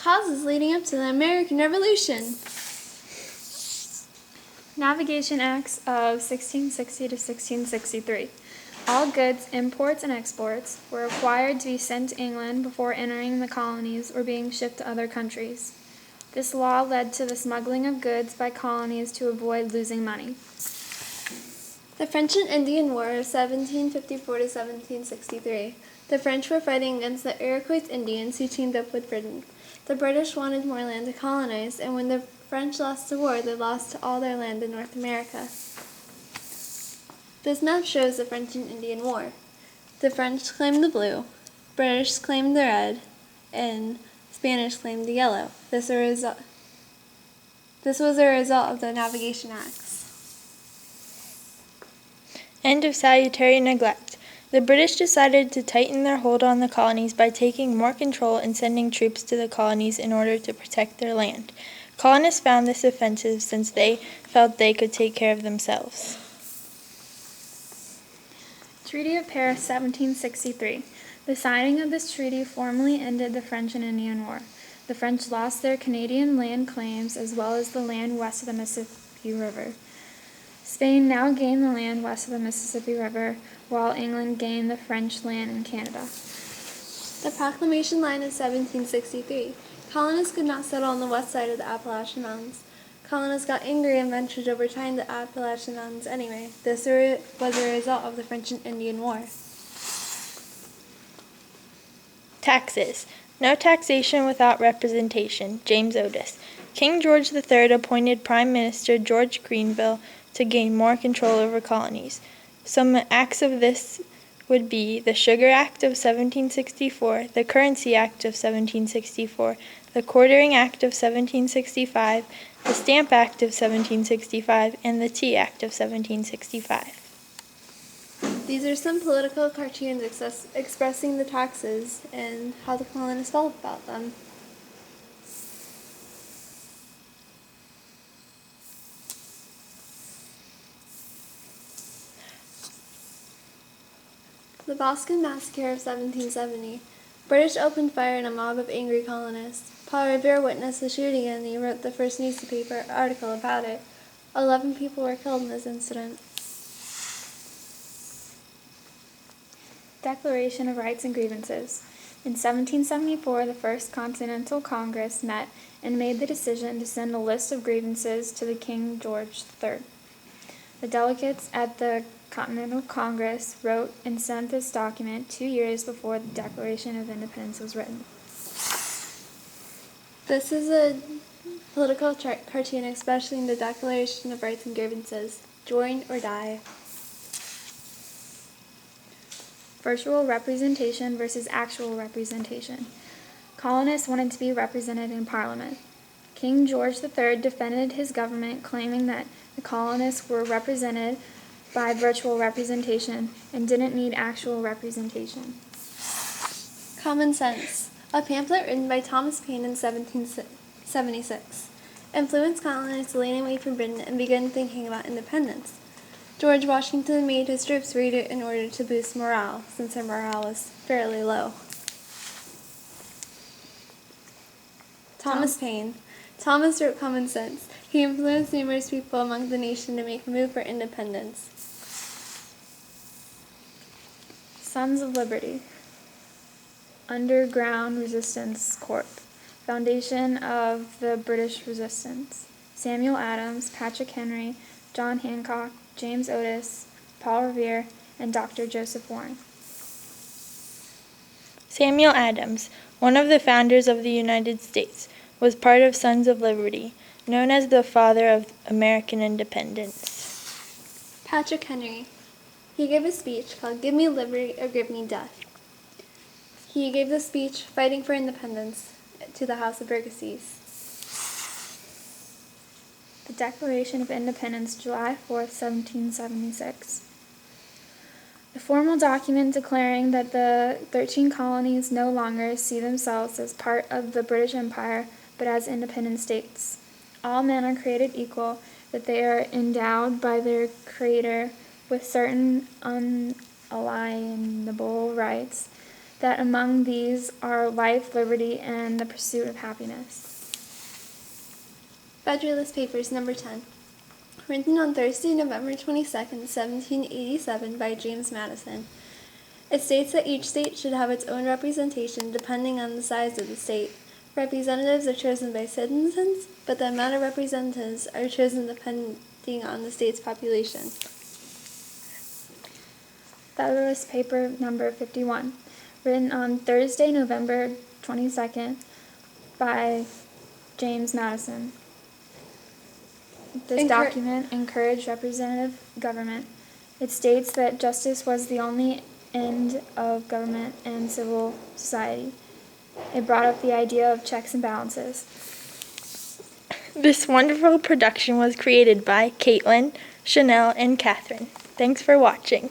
Causes leading up to the American Revolution. Navigation Acts of 1660 to 1663. All goods, imports, and exports were required to be sent to England before entering the colonies or being shipped to other countries. This law led to the smuggling of goods by colonies to avoid losing money. The French and Indian War of 1754 to 1763. The French were fighting against the Iroquois Indians who teamed up with Britain. The British wanted more land to colonize, and when the French lost the war, they lost all their land in North America. This map shows the French and Indian War. The French claimed the blue, British claimed the red, and Spanish claimed the yellow. This was a result of the Navigation Acts. End of salutary neglect. The British decided to tighten their hold on the colonies by taking more control and sending troops to the colonies in order to protect their land. Colonists found this offensive since they felt they could take care of themselves. Treaty of Paris, 1763. The signing of this treaty formally ended the French and Indian War. The French lost their Canadian land claims as well as the land west of the Mississippi River. Spain now gained the land west of the Mississippi River, while England gained the French land in Canada. The Proclamation Line of 1763. Colonists could not settle on the west side of the Appalachian Mountains. Colonists got angry and ventured to overturn the Appalachian Mountains anyway. This was a result of the French and Indian War. Taxes. No taxation without representation. James Otis. King George III appointed Prime Minister George Grenville to gain more control over colonies. Some acts of this would be the Sugar Act of 1764, the Currency Act of 1764, the Quartering Act of 1765, the Stamp Act of 1765, and the Tea Act of 1765. These are some political cartoons expressing the taxes and how the colonists felt about them. The Boston Massacre of 1770. British opened fire on a mob of angry colonists. Paul Revere witnessed the shooting and he wrote the first newspaper article about it. 11 people were killed in this incident. Declaration of Rights and Grievances. In 1774, the First Continental Congress met and made the decision to send a list of grievances to the King George III. The delegates at the Continental Congress wrote and sent this document 2 years before the Declaration of Independence was written. This is a political cartoon expressing the Declaration of Rights and Grievances. Join or die. Virtual representation versus actual representation. Colonists wanted to be represented in Parliament. King George III defended his government, claiming that the colonists were represented by virtual representation and didn't need actual representation. Common Sense, a pamphlet written by Thomas Paine in 1776, influenced colonists to lean away from Britain and begin thinking about independence. George Washington made his troops read it in order to boost morale, since their morale was fairly low. Thomas Paine. Thomas wrote Common Sense. He influenced numerous people among the nation to make a move for independence. Sons of Liberty. Underground Resistance Corps. Foundation of the British Resistance. Samuel Adams, Patrick Henry, John Hancock, James Otis, Paul Revere, and Dr. Joseph Warren. Samuel Adams, one of the founders of the United States, was part of Sons of Liberty, known as the father of American independence. Patrick Henry. He gave a speech called Give Me Liberty or Give Me Death. He gave the speech fighting for independence to the House of Burgesses. The Declaration of Independence, July 4, 1776. The formal document declaring that the 13 colonies no longer see themselves as part of the British Empire, but as independent states. All men are created equal, that they are endowed by their Creator with certain unalienable rights, that among these are life, liberty, and the pursuit of happiness. Federalist Papers, number 10. Written on Thursday, November 22nd, 1787, by James Madison. It states that each state should have its own representation depending on the size of the state. Representatives are chosen by citizens, but the amount of representatives are chosen depending on the state's population. Federalist Paper number 51, written on Thursday, November 22nd, by James Madison. This document encouraged representative government. It states that justice was the only end of government and civil society. It brought up the idea of checks and balances. This wonderful production was created by Caitlin, Chanel, and Catherine. Thanks for watching.